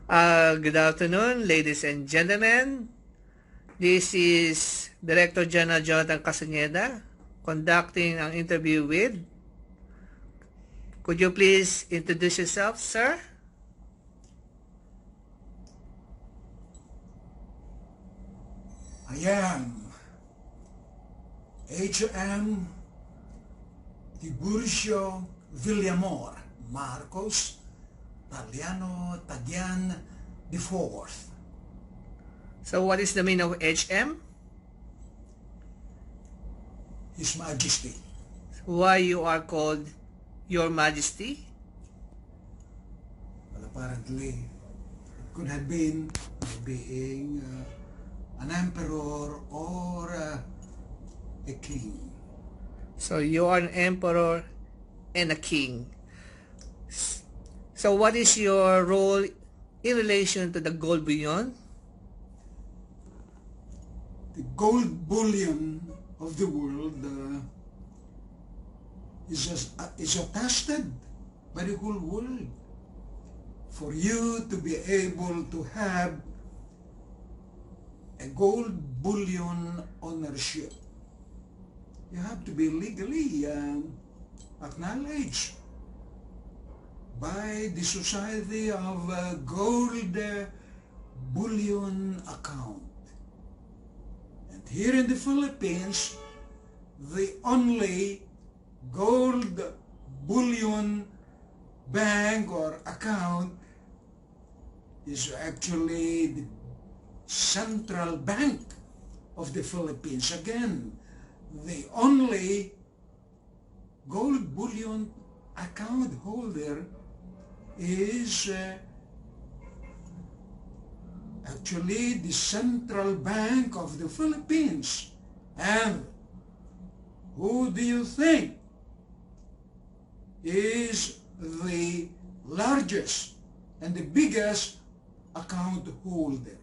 Good afternoon, ladies and gentlemen. This is Director General Jonathan Castaneda conducting an interview with. Could you please introduce yourself, sir? I am H.M. Tiburcio Villamor Marcos Taliano Tagyan IV. So what is the meaning of HM? His Majesty. Why you are called Your Majesty? Well, apparently, it could have been being an emperor or a king. So you are an emperor and a king. So what is your role in relation to the gold bullion? The gold bullion of the world is attested by the whole world. For you to be able to have a gold bullion ownership, you have to be legally acknowledged by the Society of Gold Bullion Account. And here in the Philippines, the only gold bullion bank or account is actually the Central Bank of the Philippines. Again, the only gold bullion account holder is actually the Central Bank of the Philippines. And who do you think is the largest and the biggest account holder?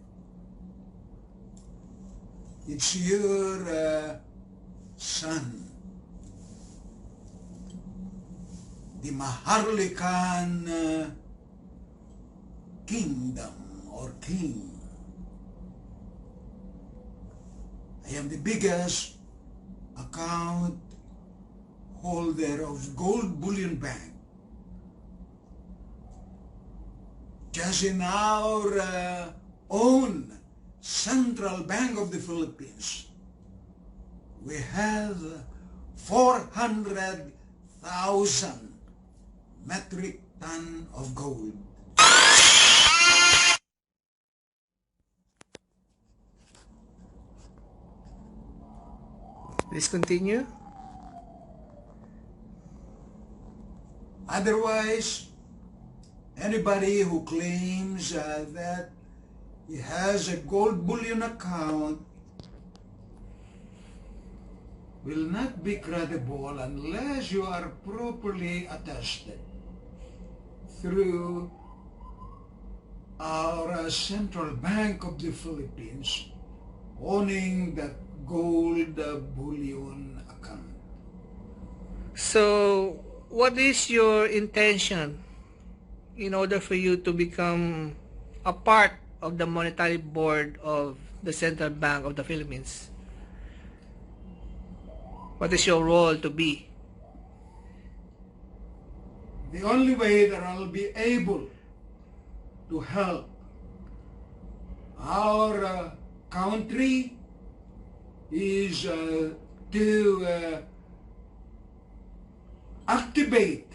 It's your son, the Maharlikan kingdom or king. I am the biggest account holder of Gold Bullion Bank. Just in our own Central Bank of the Philippines, we have 400,000 metric ton of gold. Please continue. Otherwise, anybody who claims that he has a gold bullion account will not be credible unless you are properly attested through our Central Bank of the Philippines owning that gold bullion account. So what is your intention in order for you to become a part of the monetary board of the Central Bank of the Philippines? What is your role to be? The only way that I'll be able to help our country is to activate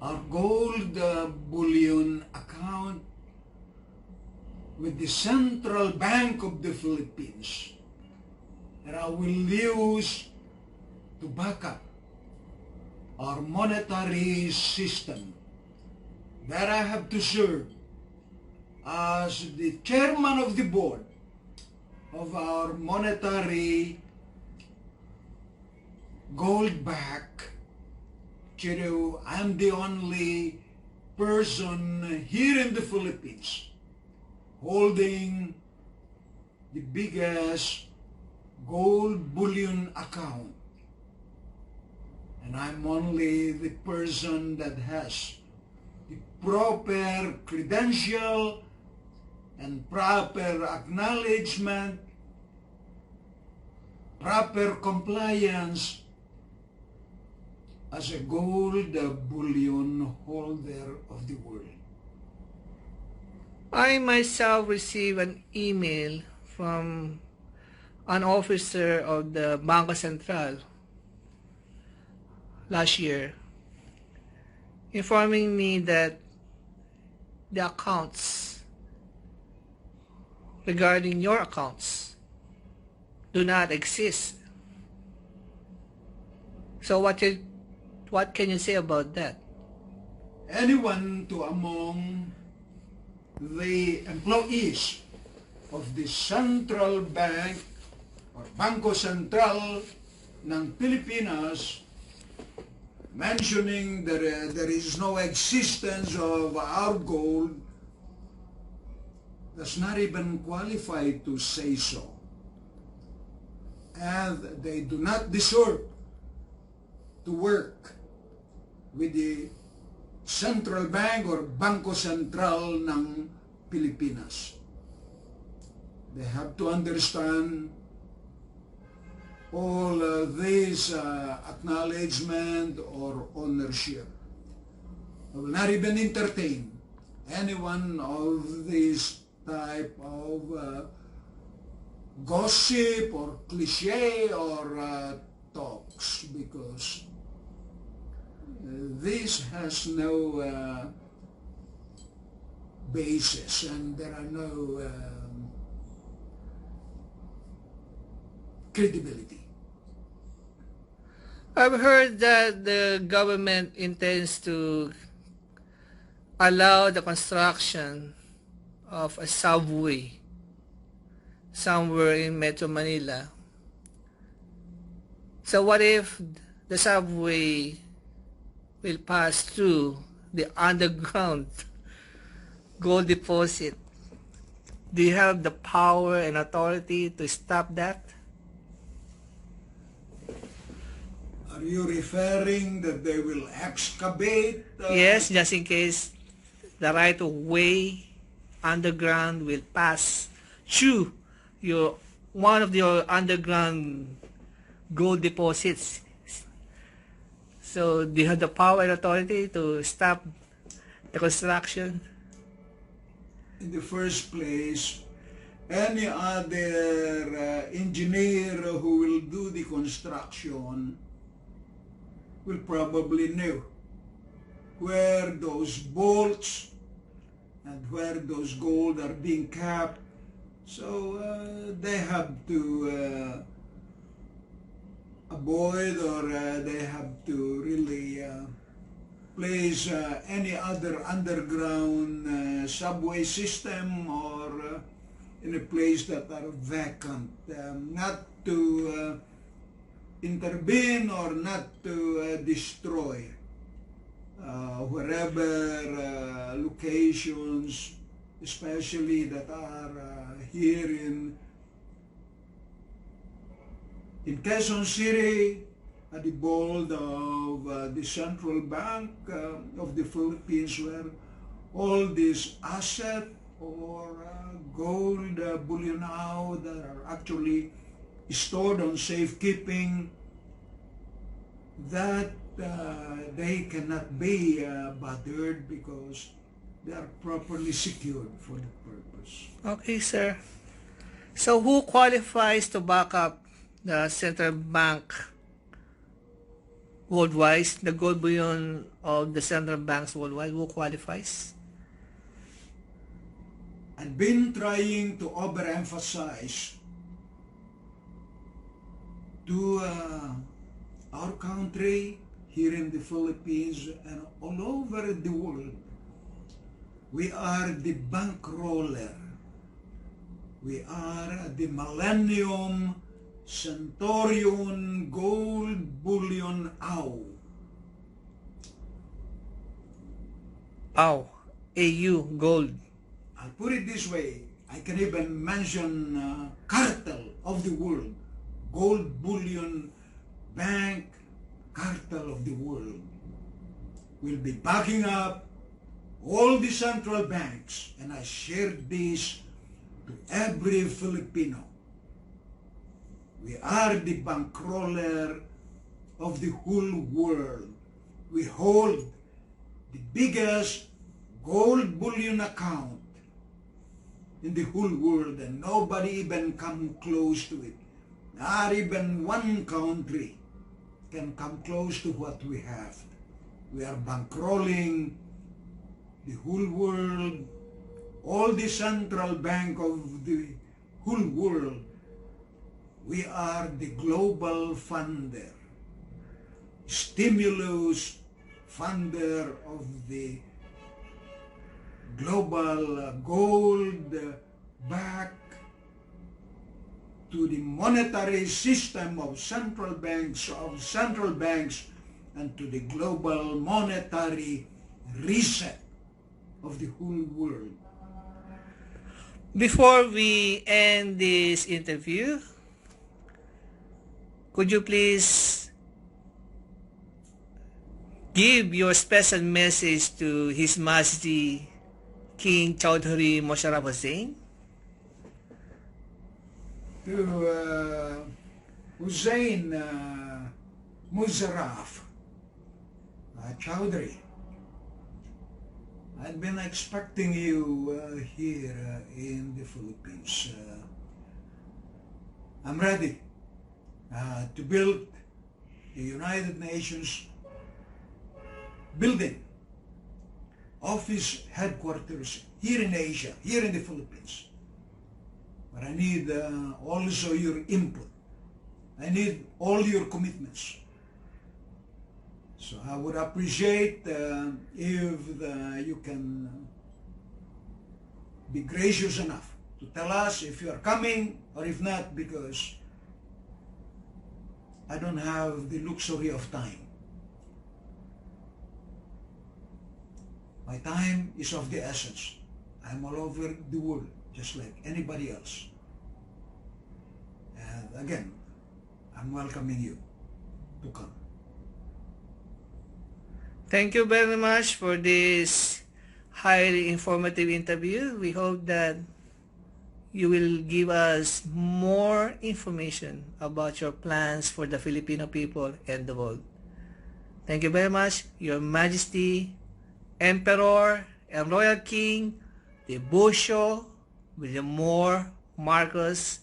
our gold bullion account with the Central Bank of the Philippines that I will use to back up our monetary system that I have to serve as the chairman of the board of our monetary gold back. I'm the only person here in the Philippines holding the biggest gold bullion account, and I'm only the person that has the proper credential and proper acknowledgement, proper compliance as a gold bullion holder of the world. I myself received an email from an officer of the Banco Central last year informing me that the accounts regarding your accounts do not exist. So what can you say about that? Anyone to among the employees of the Central Bank or Bangko Sentral ng Pilipinas mentioning that there is no existence of our gold does not even qualify to say so. And they do not deserve to work with the Central Bank or Bangko Sentral ng Pilipinas. They have to understand all this acknowledgement or ownership. I will not even entertain any one of these type of gossip or cliche or talks, because this has no basis and there are no credibility. I've heard that the government intends to allow the construction of a subway somewhere in Metro Manila. So what if the subway will pass through the underground gold deposit? Do you have the power and authority to stop that? Are you referring that they will excavate? Yes, just in case the right of way underground will pass through one of your underground gold deposits. So do you have the power and authority to stop the construction? In the first place, any other engineer who will do the construction will probably know where those bolts and where those gold are being kept. So they have to avoid or they have to really place any other underground subway system or in a place that are vacant, not to intervene or not to destroy wherever locations, especially that are here in Quezon City, at the board of the Central Bank of the Philippines, where all these assets or gold bullion now that are actually stored on safekeeping, that they cannot be bothered because they are properly secured for the purpose. Okay, sir. So who qualifies to back up the central bank worldwide, the gold bullion of the central banks worldwide? Who qualifies? I've been trying to overemphasize to our country here in the Philippines and all over the world. We are the bankroller. We are the Millennium Centurion Gold Bullion AU. AU. AU Gold. I'll put it this way. I can even mention cartel of the world. Gold Bullion Bank Cartel of the world will be backing up all the central banks, and I shared this to every Filipino. We are the bankroller of the whole world. We hold the biggest gold bullion account in the whole world, and nobody even come close to it. Not even one country can come close to what we have. We are bankrolling the whole world, all the central bank of the whole world. We are the global funder, stimulus funder of the global gold back to the monetary system of central banks, and to the global monetary reset of the whole world. Before we end this interview, could you please give your special message to His Majesty King Chaudhry Musharraf Hussain? To Hussain Musharraf Chaudhry, I've been expecting you here in the Philippines. I'm ready to build the United Nations building, office headquarters here in Asia, here in the Philippines. But I need also your input. I need all your commitments. So I would appreciate if you can be gracious enough to tell us if you are coming or if not, because I don't have the luxury of time. My time is of the essence. I'm all over the world, just like anybody else. And again, I'm welcoming you to come. Thank you very much for this highly informative interview. We hope that you will give us more information about your plans for the Filipino people and the world. Thank you very much, Your Majesty, Emperor and Royal King Tiburcio William Moore Marcos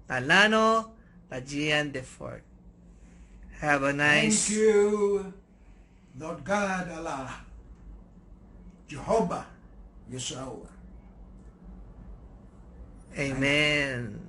Talano Tajian IV. Have a nice... Thank you, Lord God Allah, Jehovah Yeshua. Amen.